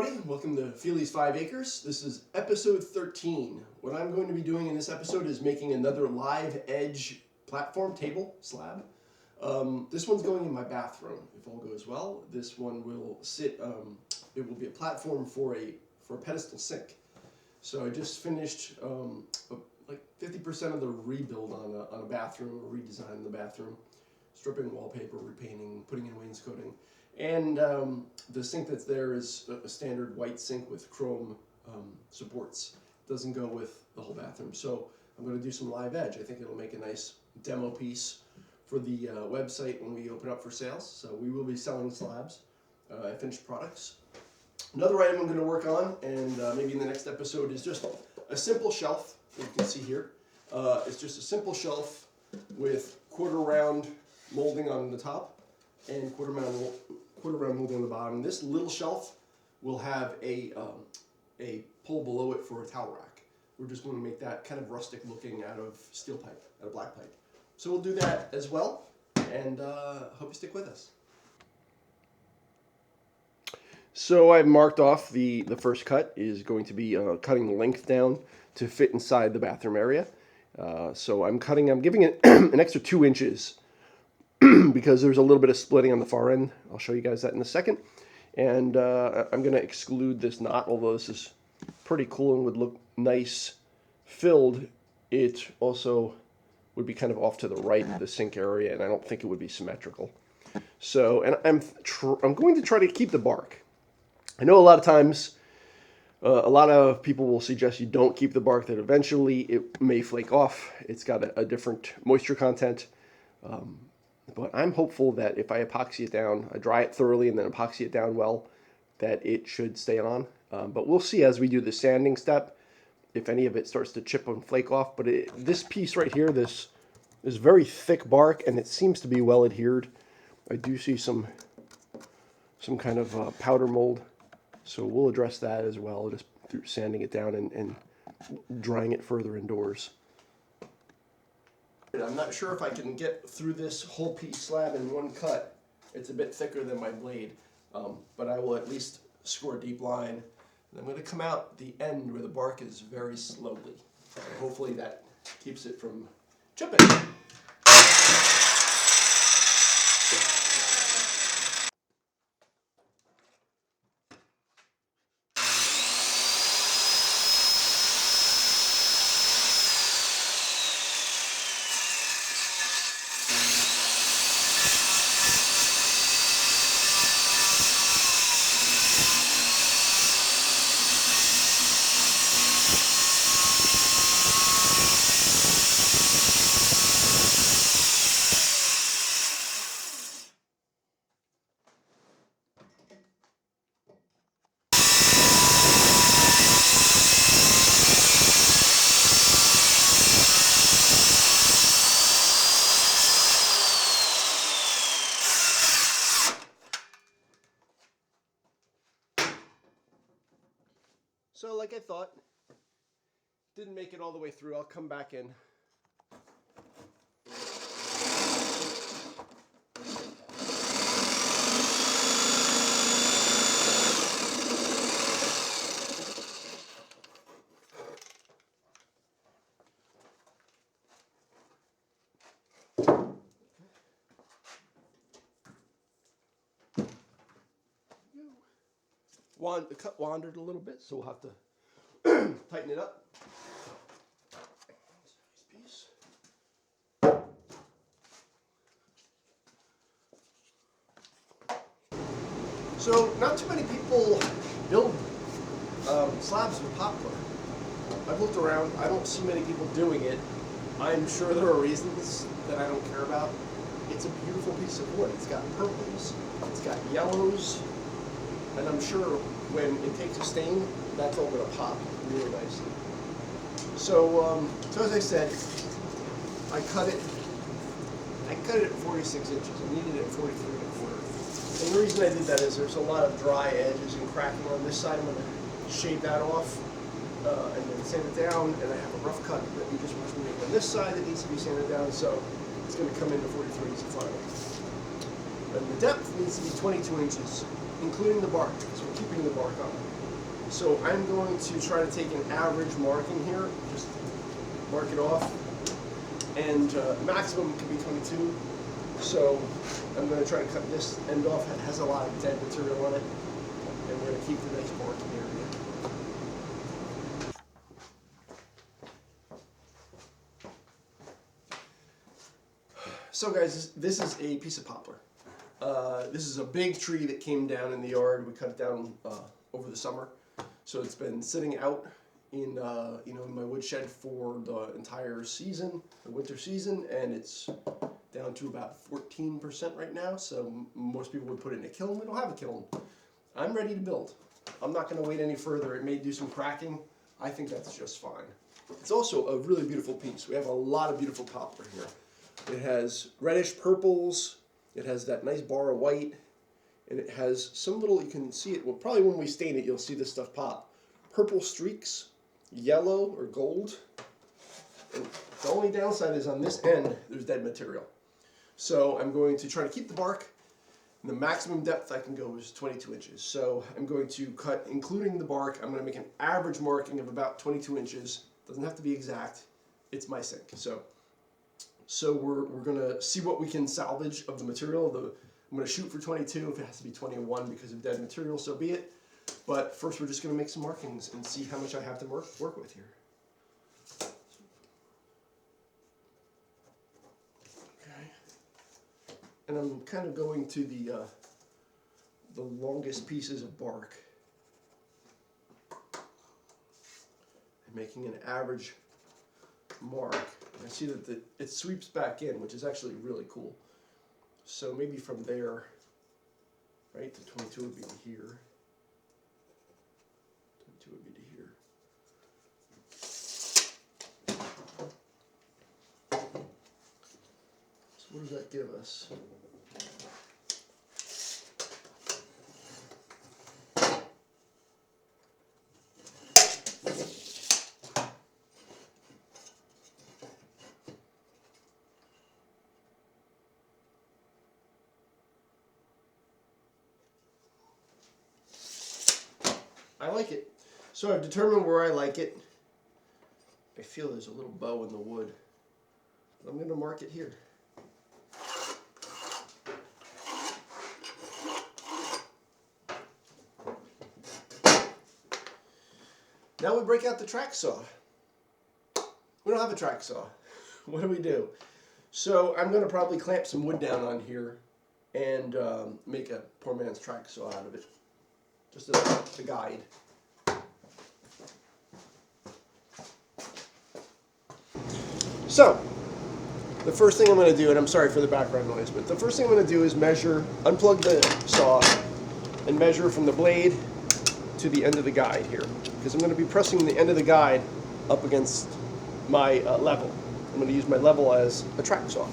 everybody, welcome to Feely's 5 Acres. This is episode 13. What I'm going to be doing in this episode is making another live edge platform table slab. This one's going in my bathroom, if all goes well. This one will sit, it will be a platform for a pedestal sink. So I just finished like 50% of the rebuild on a bathroom, a redesign in the bathroom. Stripping wallpaper, repainting, putting in wainscoting. And the sink that's there is a standard white sink with chrome supports. Doesn't go with the whole bathroom. So I'm going to do some live edge. I think it'll make a nice demo piece for the website when we open up for sales. So we will be selling slabs, finished products. Another item I'm going to work on, and maybe in the next episode, is just a simple shelf that you can see here. It's just a simple shelf with quarter round molding on the top and quarter round molding on the bottom. This little shelf will have a pole below it for a towel rack. We're just going to make that kind of rustic looking out of steel pipe, out of black pipe. So we'll do that as well, and hope you stick with us. So I've marked off the first cut is going to be cutting the length down to fit inside the bathroom area. So I'm giving it an extra 2 inches because there's a little bit of splitting on the far end. I'll show you guys that in a second. And I'm going to exclude this knot, although this is pretty cool and would look nice filled. It also would be kind of off to the right of the sink area, and I don't think it would be symmetrical. So, and I'm going to try to keep the bark. I know a lot of times, a lot of people will suggest you don't keep the bark, that eventually it may flake off. It's got a different moisture content. But I'm hopeful that if I epoxy it down, I dry it thoroughly and then epoxy it down well, that it should stay on. But we'll see as we do the sanding step if any of it starts to chip and flake off. But this piece right here, this is very thick bark, and it seems to be well adhered. I do see some kind of powder mold, so we'll address that as well, just through sanding it down and drying it further indoors. I'm not sure if I can get through this whole piece slab in one cut. It's a bit thicker than my blade, but I will at least score a deep line. And I'm going to come out the end where the bark is very slowly. And hopefully that keeps it from chipping. So like I thought, didn't make it all the way through. I'll come back in. The cut wandered a little bit, so we'll have to tighten it up. Piece. So, not too many people build slabs with popcorn. I've looked around, I don't see many people doing it. I'm sure there are reasons that I don't care about. It's a beautiful piece of wood. It's got purples, it's got yellows, and I'm sure when it takes a stain, that's all going to pop really nicely. So, as I said, I cut it at 46 inches. I needed it at 43 and a quarter. And the reason I did that is there's a lot of dry edges and cracking on this side. I'm going to shave that off and then sand it down. And I have a rough cut that we just want to make on this side that needs to be sanded down. So it's going to come into 43 as a final. And the depth needs to be 22 inches, including the bark, because we're keeping the bark on. So I'm going to try to take an average marking here, just mark it off, and maximum can be 22. So I'm going to try to cut this end off. It has a lot of dead material on it, and we're going to keep the nice marking area. So guys, this is a piece of poplar. This is a big tree that came down in the yard. We cut it down over the summer, so it's been sitting out in in my woodshed for the entire season, the winter season, and it's down to about 14% right now. So most people would put it in a kiln. We don't have a kiln. I'm ready to build. I'm not going to wait any further. It may do some cracking. I think that's just fine. It's also a really beautiful piece. We have a lot of beautiful poplar here. It has reddish purples. It has that nice bar of white, and it has some little, you can see it, well, probably when we stain it, you'll see this stuff pop. Purple streaks, yellow or gold. And the only downside is on this end, there's dead material. So I'm going to try to keep the bark. And the maximum depth I can go is 22 inches. So I'm going to cut, including the bark, I'm going to make an average marking of about 22 inches. Doesn't have to be exact. It's my sink. So we're going to see what we can salvage of the material. I'm going to shoot for 22. If it has to be 21 because of dead material, so be it. But first we're just going to make some markings and see how much I have to work with here. Okay. And I'm kind of going to the longest pieces of bark. And making an average mark. I see that it sweeps back in, which is actually really cool. So maybe from there, right, to 22 would be to here. 22 would be to here. So what does that give us? I like it. So I've determined where I like it. I feel there's a little bow in the wood. I'm going to mark it here. Now we break out the track saw. We don't have a track saw. What do? So I'm going to probably clamp some wood down on here and make a poor man's track saw out of it. Just as a guide. So, the first thing I'm going to do, and I'm sorry for the background noise, but the first thing I'm going to do is measure, unplug the saw, and measure from the blade to the end of the guide here. Because I'm going to be pressing the end of the guide up against my level. I'm going to use my level as a track saw.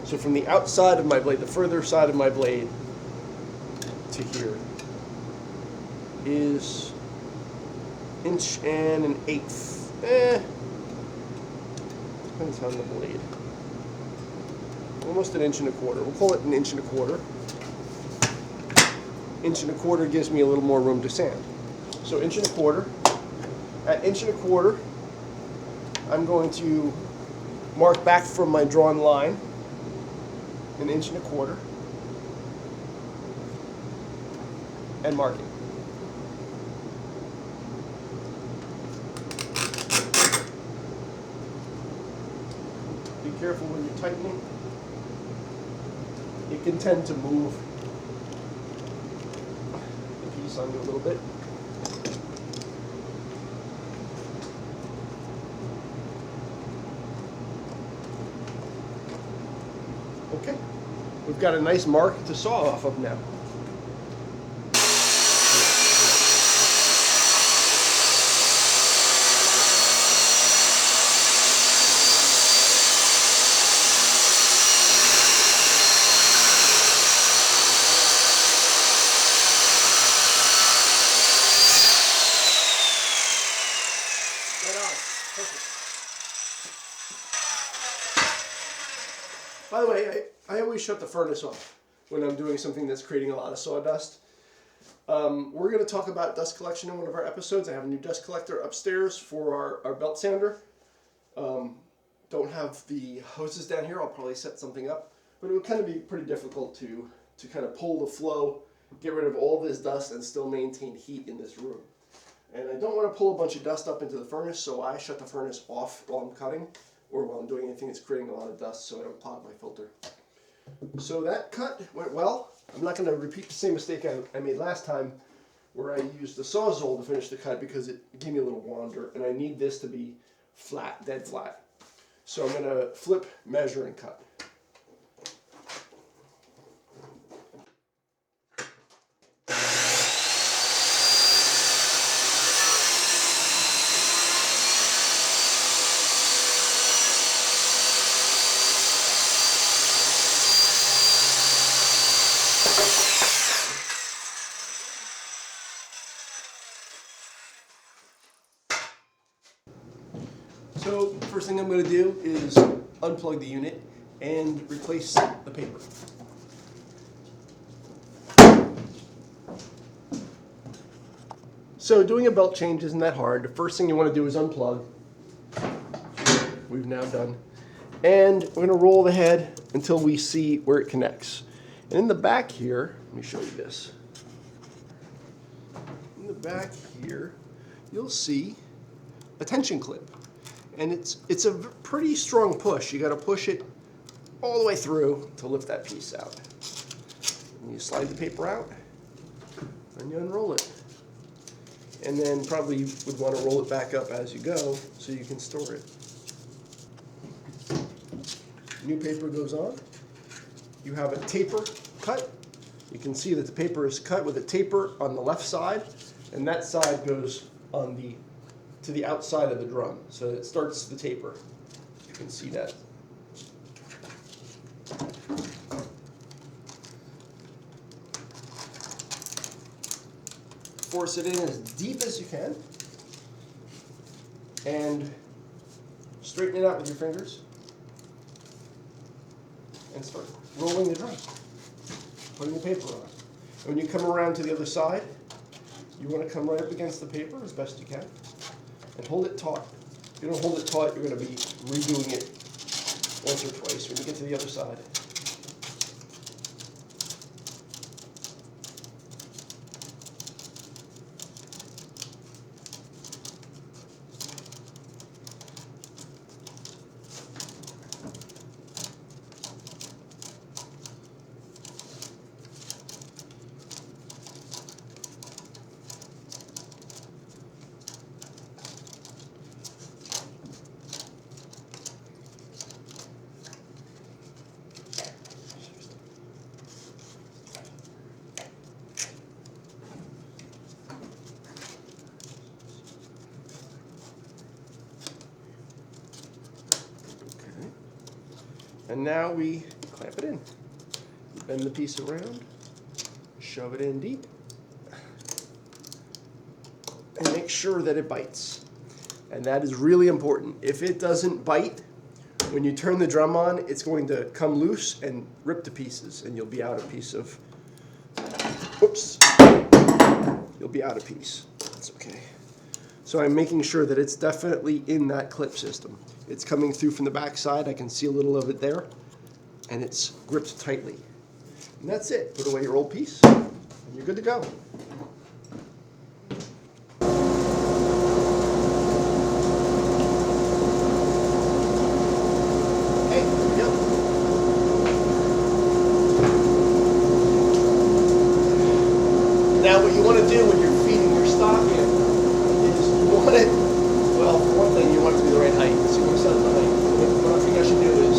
So from the outside of my blade, the further side of my blade, to here is 1 1/8. Depends on the blade. Almost 1 1/4 inches. We'll call it 1 1/4 inches. 1 1/4 inches gives me a little more room to sand. So 1 1/4 inches. At 1 1/4 inches, I'm going to mark back from my drawn line 1 1/4 inches. And marking. Be careful when you're tightening. It can tend to move the piece on you a little bit. Okay, we've got a nice mark to saw off of now. By the way, I always shut the furnace off when I'm doing something that's creating a lot of sawdust. We're going to talk about dust collection in one of our episodes. I have a new dust collector upstairs for our belt sander. Don't have the hoses down here. I'll probably set something up. But it would kind of be pretty difficult to kind of pull the flow, get rid of all this dust, and still maintain heat in this room. And I don't want to pull a bunch of dust up into the furnace, so I shut the furnace off while I'm cutting or while I'm doing anything that's creating a lot of dust so I don't clog my filter. So that cut went well. I'm not going to repeat the same mistake I made last time where I used the Sawzall to finish the cut because it gave me a little wander, and I need this to be flat, dead flat. So I'm going to flip, measure, and cut. So first thing I'm going to do is unplug the unit and replace the paper. So doing a belt change isn't that hard. The first thing you want to do is unplug. We've now done. And we're going to roll the head until we see where it connects. And in the back here, let me show you this. In the back here, you'll see a tension clip. And it's a pretty strong push. You got to push it all the way through to lift that piece out. And you slide the paper out, and you unroll it. And then probably you would want to roll it back up as you go so you can store it. New paper goes on. You have a taper cut. You can see that the paper is cut with a taper on the left side, and that side goes on to the outside of the drum. So it starts the taper. You can see that. Force it in as deep as you can and straighten it out with your fingers and start rolling the drum, putting the paper on. And when you come around to the other side, you want to come right up against the paper as best you can and hold it taut. If you don't hold it taut, you're going to be redoing it once or twice when you get to the other side. And now we clamp it in. Bend the piece around, shove it in deep, and make sure that it bites. And that is really important. If it doesn't bite, when you turn the drum on, it's going to come loose and rip to pieces, and you'll be out a piece of, oops, you'll be out a piece. That's okay. So I'm making sure that it's definitely in that clip system. It's coming through from the back side. I can see a little of it there, and it's gripped tightly. And that's it. Put away your old piece, and you're good to go. Okay, there we go. Now what you want to do when you're feeding your stock in is you want it, well, for one thing, you want it to be the right height. So you want to set it the height. What I think I should do is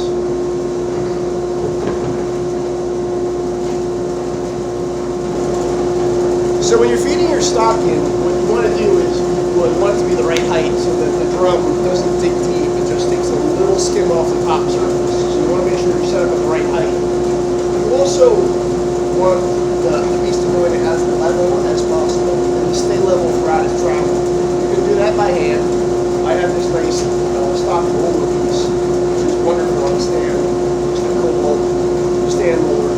so when you're feeding your stock in, what you want to do is you want it to be the right height so that the drum doesn't dig deep. It just takes a little skim off the top surface. So you want to make sure you're set up at the right height. You also want the piece to go in as level as possible and to stay level throughout its travel. You can do that by hand. I have this nice stock roller piece, which is wonderful on the stand. Just a cool stand roller.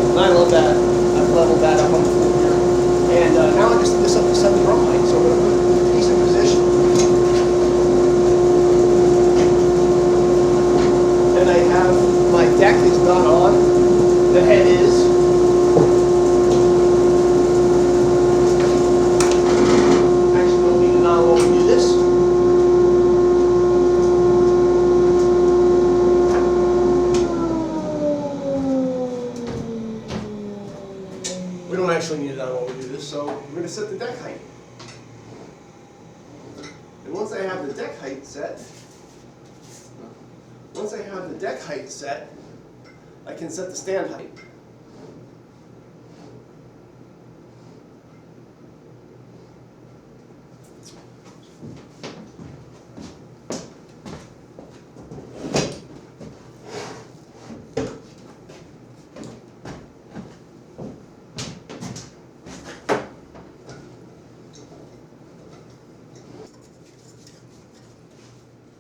And I love that. I've leveled that up on the floor here. head is. Actually, we'll leave it on while we do this. We don't actually need it on while we do this, so we're going to set the deck height. And once I have the deck height set, I can set the stand height.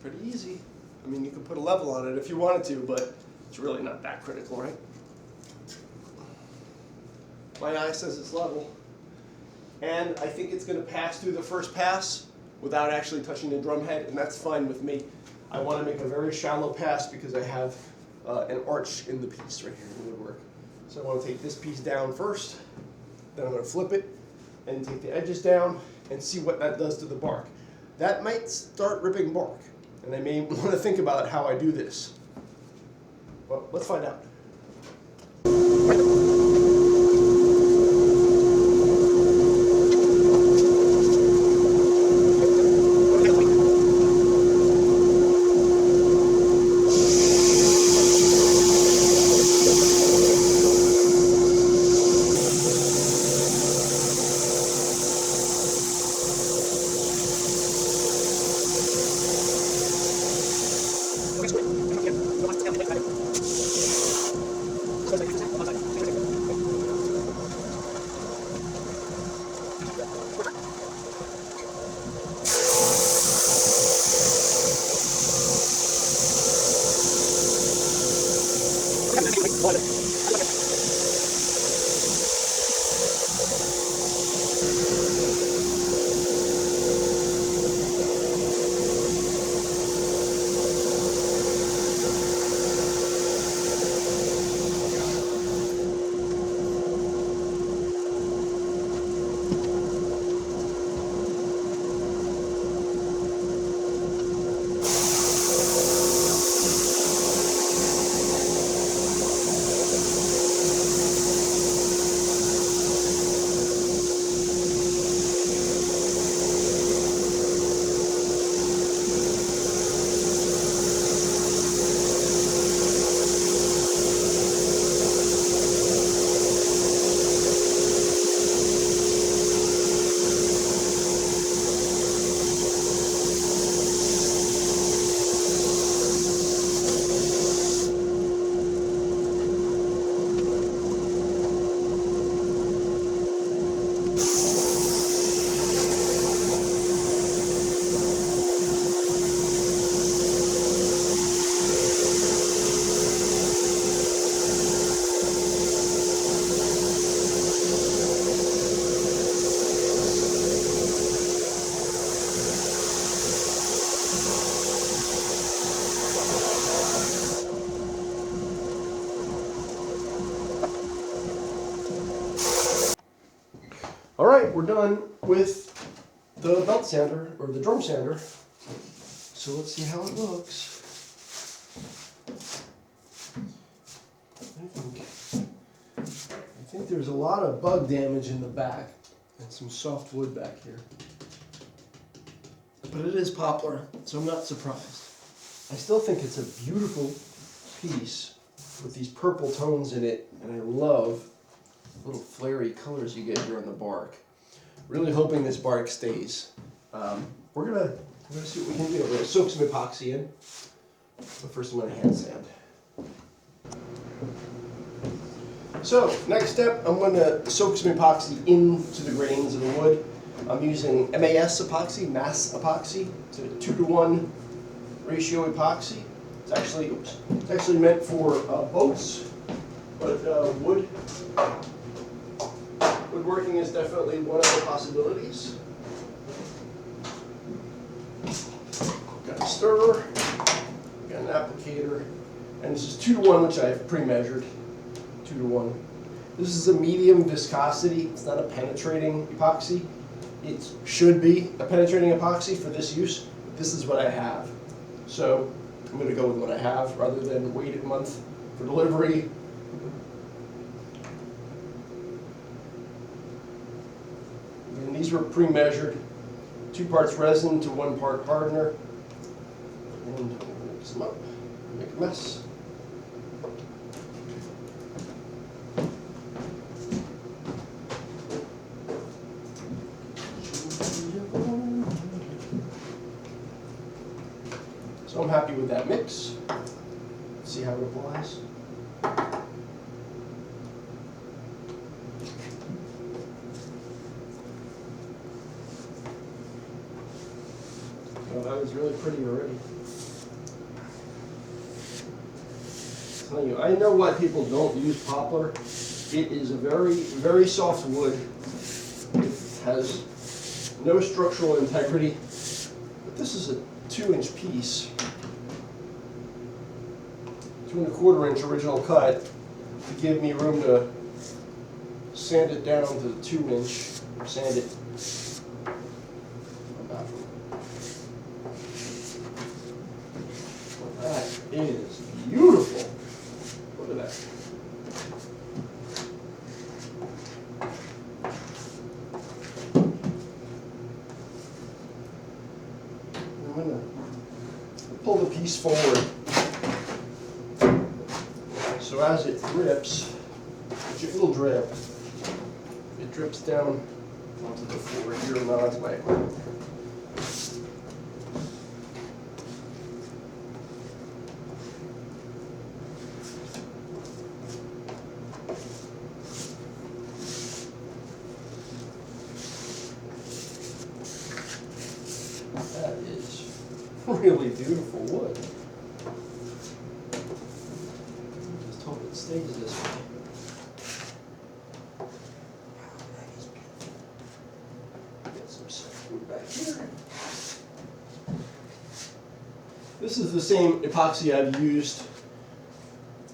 Pretty easy. I mean, you can put a level on it if you wanted to, but it's really not that critical, right? My eye says it's level. And I think it's going to pass through the first pass without actually touching the drum head, and that's fine with me. I want to make a very shallow pass because I have an arch in the piece right here in the woodwork. So I want to take this piece down first, then I'm going to flip it and take the edges down and see what that does to the bark. That might start ripping bark, and I may want to think about how I do this. Well, let's find out. All right, we're done with the belt sander, or the drum sander. So let's see how it looks. I think there's a lot of bug damage in the back and some soft wood back here. But it is poplar, so I'm not surprised. I still think it's a beautiful piece with these purple tones in it, and I love little flary colors you get here on the bark. Really hoping this bark stays. We're gonna see what we can do. We're gonna soak some epoxy in, but first I'm gonna hand sand. So next step, I'm gonna soak some epoxy into the grains of the wood. I'm using MAS epoxy, mass epoxy. It's a 2-to-1 ratio epoxy. It's actually meant for boats, but woodworking is definitely one of the possibilities. Got a stirrer, got an applicator, and this is 2-to-1, which I've pre-measured. 2-to-1. This is a medium viscosity. It's not a penetrating epoxy. It should be a penetrating epoxy for this use. This is what I have. So I'm going to go with what I have rather than wait a month for delivery. And these were pre-measured. 2 parts resin to 1 part hardener. And I'm going to mix them up, make a mess. So I'm happy with that mix. Let's see how it applies. Oh, that was really pretty already. I'm telling you, I know why people don't use poplar. It is a very, very soft wood. It has no structural integrity. But this is a 2-inch piece. 2 1/4 inch original cut to give me room to sand it down to the 2-inch. Sand it. That is beautiful. Look at that. I'm going to pull the piece forward. So as it drips, it will drip. It drips down onto the floor here, not onto my equipment. That is really beautiful wood. Just hope it stays this way. Get some soft wood back here. This is the same epoxy I've used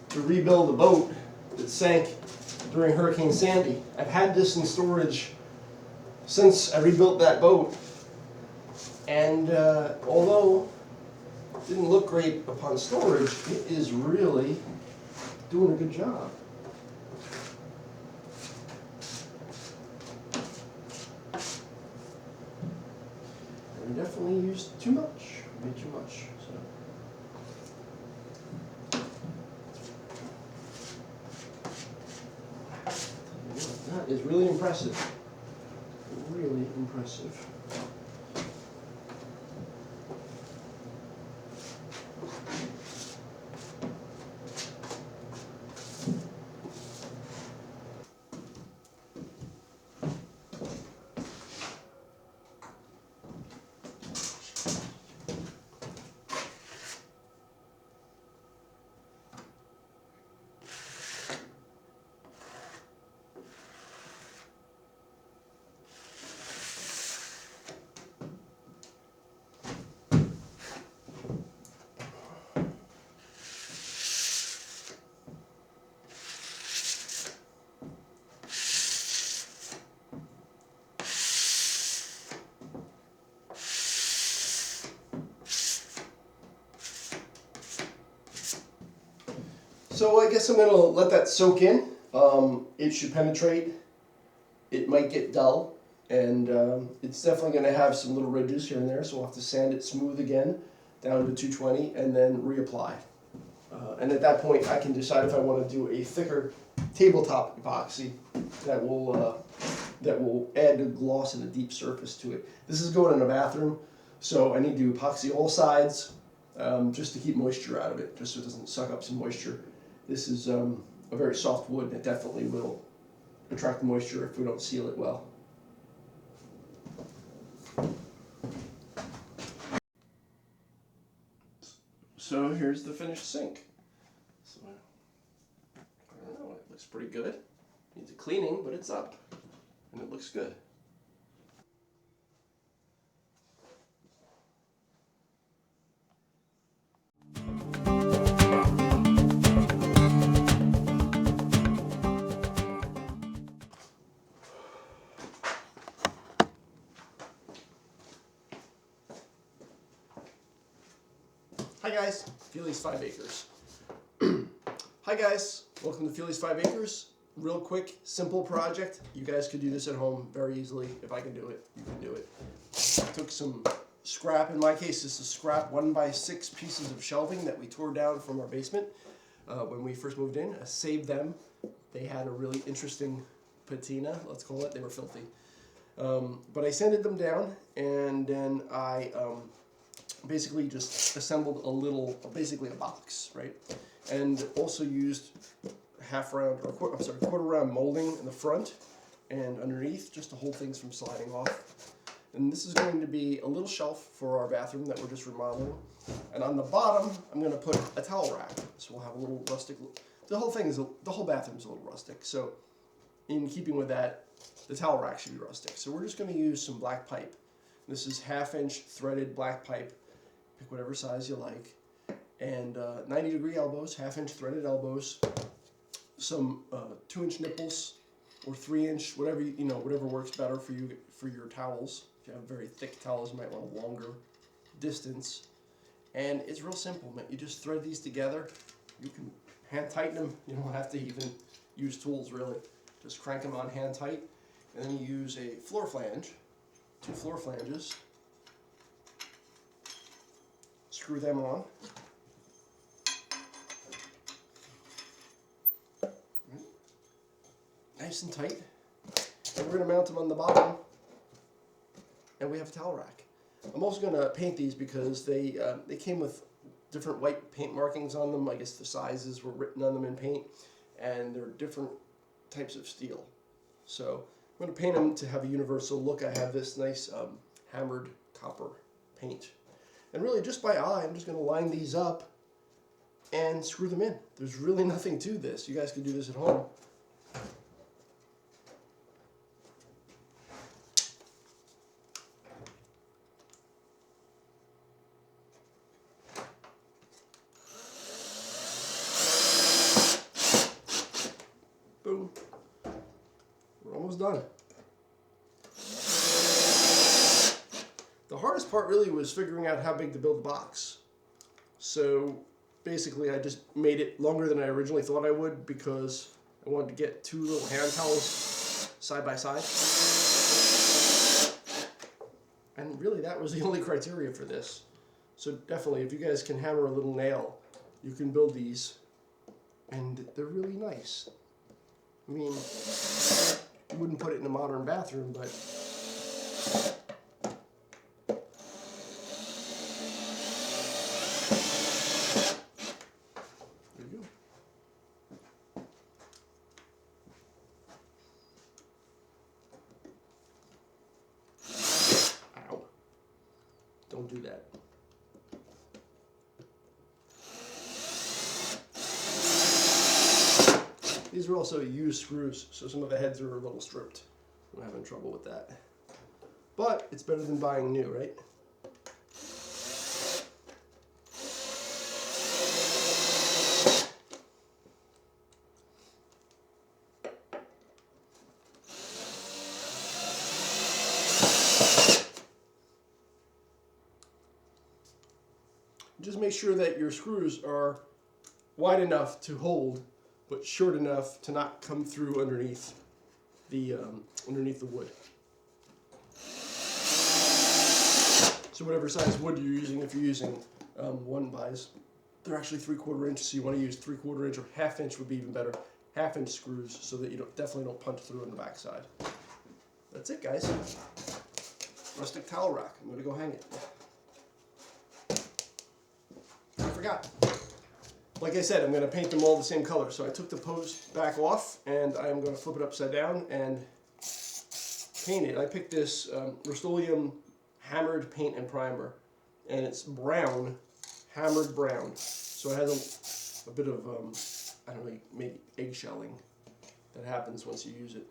to rebuild a boat that sank during Hurricane Sandy. I've had this in storage since I rebuilt that boat. And although it didn't look great upon storage, it is really doing a good job. I definitely used too much, way too much. So that is really impressive. Really impressive. So I guess I'm going to let that soak in. It should penetrate. It might get dull, and it's definitely going to have some little ridges here and there, so we'll have to sand it smooth again down to 220 and then reapply. And at that point I can decide if I want to do a thicker tabletop epoxy that will add a gloss and a deep surface to it. This is going in a bathroom, so I need to epoxy all sides just to keep moisture out of it, just so it doesn't suck up some moisture. This is a very soft wood, and it definitely will attract moisture if we don't seal it well. So here's the finished sink. So, I don't know, it looks pretty good. Needs a cleaning, but it's up, and it looks good. Hi guys, Feely's 5 Acres. Hi guys, welcome to Feely's 5 Acres. Real quick, simple project. You guys could do this at home very easily. If I can do it, you can do it. Took some scrap. In my case, this is scrap 1x6 pieces of shelving that we tore down from our basement when we first moved in. I saved them. They had a really interesting patina, let's call it. They were filthy. But I sanded them down, and then I basically just assembled a little, basically a box, right? And also used quarter round molding in the front and underneath just to hold things from sliding off. And this is going to be a little shelf for our bathroom that we're just remodeling. And on the bottom, I'm going to put a towel rack. So we'll have a little rustic. The whole bathroom is a little rustic. So in keeping with that, the towel rack should be rustic. So we're just going to use some black pipe. This is 1/2-inch threaded black pipe. Pick whatever size you like. And 90-degree elbows, 1/2-inch threaded elbows. Some 2-inch nipples or 3-inch, whatever whatever works better for you for your towels. If you have very thick towels, you might want a longer distance. And it's real simple, man. You just thread these together. You can hand tighten them. You don't have to even use tools really. Just crank them on hand tight, and then you use a floor flange, 2 floor flanges. Screw them on. Nice and tight. And we're going to mount them on the bottom, and we have a towel rack. I'm also going to paint these because they came with different white paint markings on them. I guess the sizes were written on them in paint, and they're different types of steel. So I'm going to paint them to have a universal look. I have this nice hammered copper paint. And really just by eye, I'm just going to line these up and screw them in. There's really nothing to this. You guys can do this at home. Boom. We're almost done. The hardest part really was figuring out how big to build the box. So basically I just made it longer than I originally thought I would because I wanted to get 2 little hand towels side by side. And really that was the only criteria for this. So definitely if you guys can hammer a little nail, you can build these, and they're really nice. I mean, you wouldn't put it in a modern bathroom, but there you go. Ow. Don't do that. These are also used screws, so some of the heads are a little stripped. I'm having trouble with that. But it's better than buying new, right? Just make sure that your screws are wide enough to hold, but short enough to not come through underneath the wood. So whatever size wood you're using, if you're using 1x, they're actually 3/4 inch, so you want to use 3/4 inch or 1/2 inch would be even better. 1/2 inch screws so that you definitely don't punch through on the back side. That's it, guys. Rustic towel rack. I'm going to go hang it. I forgot. Like I said, I'm going to paint them all the same color. So I took the post back off, and I'm going to flip it upside down and paint it. I picked this Rust-Oleum hammered paint and primer, and it's brown, hammered brown. So it has a bit of, I don't know, maybe eggshelling that happens once you use it.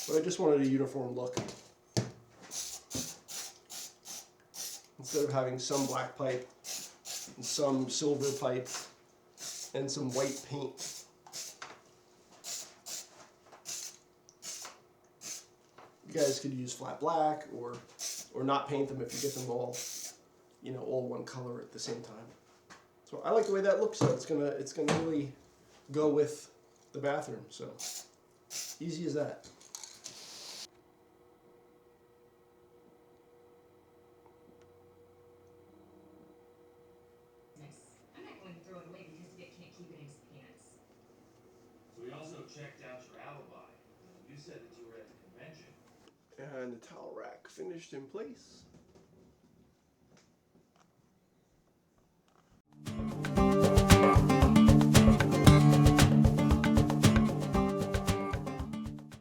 But I just wanted a uniform look. Instead of having some black pipe, and some silver pipe, and some white paint. You guys could use flat black or or not paint them if you get them all, you know, all one color at the same time. So I like the way that looks. So it's gonna really go with the bathroom. So easy as that. I'm not going to throw it away because Vic can't keep it in his pants. So we also checked out your alibi. You said that you were at the convention. And the towel rack finished in place.